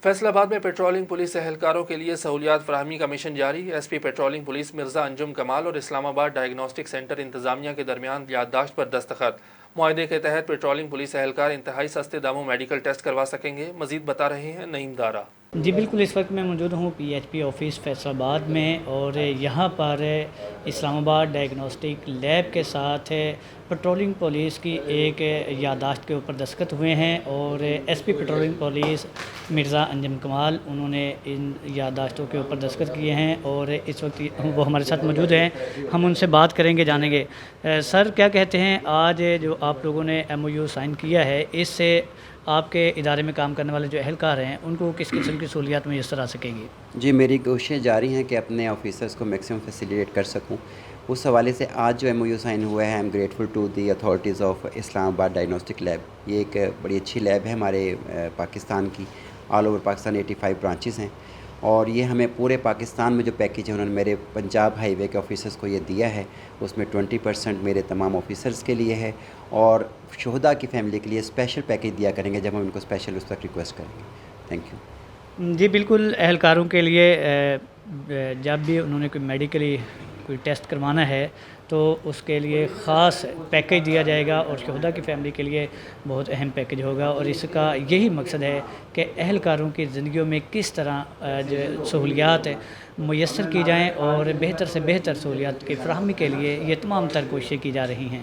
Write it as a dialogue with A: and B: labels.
A: فیصل آباد میں patrolling police اہلکاروں کے لیے سہولیات فراہمی کا مشن جاری۔ S P patrolling police Mirza Anjum Kamal اور اسلام آباد ڈائگنوسٹک سینٹر انتظامیہ کے درمیان یادداشت پر دستخط۔ معاہدے کے تحت پیٹرولنگ پولیس اہلکار انتہائی سستے داموں میڈیکل ٹیسٹ کروا سکیں گے۔ مزید بتا رہے ہیں نعیم دارا۔
B: جی بالکل، اس وقت میں موجود ہوں P H P office Faisalabad میں، اور یہاں پر اسلام آباد ڈائگنوسٹک لیب کے ساتھ پیٹرولنگ پولیس کی ایک یادداشت کے اوپر دستخط ہوئے ہیں، اور S P patrolling police Mirza Anjum Kamal انہوں نے ان یادداشتوں کے اوپر دستخط کیے ہیں، اور اس وقت وہ ہمارے ساتھ موجود ہیں۔ ہم ان سے بات کریں گے، جانیں گے۔ سر، کیا کہتے ہیں، آج جو آپ لوگوں نے ایم او یو سائن کیا ہے، اس سے آپ کے ادارے میں کام کرنے والے جو اہلکار ہیں ان کو کس قسم کی سہولیات میسر آ سکیں گی؟
C: جی، میری کوششیں جاری ہیں کہ اپنے آفیسرز کو میکسیمم فیسیلیٹ کر سکوں۔ اس حوالے سے آج جو ایم او یو سائن ہوا ہے، I am grateful to the authorities of Islamabad diagnostic lab. یہ ایک بڑی اچھی لیب ہے ہمارے پاکستان کی، آل اوور پاکستان 85 برانچز ہیں، اور یہ ہمیں پورے پاکستان میں جو پیکیج ہے انہوں نے میرے پنجاب ہائی وے کے آفیسرز کو یہ دیا ہے۔ اس میں 20% میرے تمام آفیسرز کے لیے ہے، اور شہداء کی فیملی کے لیے اسپیشل پیکیج دیا کریں گے جب ہم ان کو اسپیشل اس تک ریکویسٹ کریں گے۔ Thank you.
B: جی بالکل، اہلکاروں کے لیے جب بھی انہوں نے کوئی میڈیکلی کوئی ٹیسٹ کروانا ہے تو اس کے لیے خاص پیکیج دیا جائے گا، اور شہداء کی فیملی کے لیے بہت اہم پیکیج ہوگا، اور اس کا یہی مقصد ہے کہ اہلکاروں کی زندگیوں میں کس طرح جو سہولیات میسر کی جائیں، اور بہتر سے بہتر سہولیات کی فراہمی کے لیے یہ تمام تر کوششیں کی جا رہی ہیں۔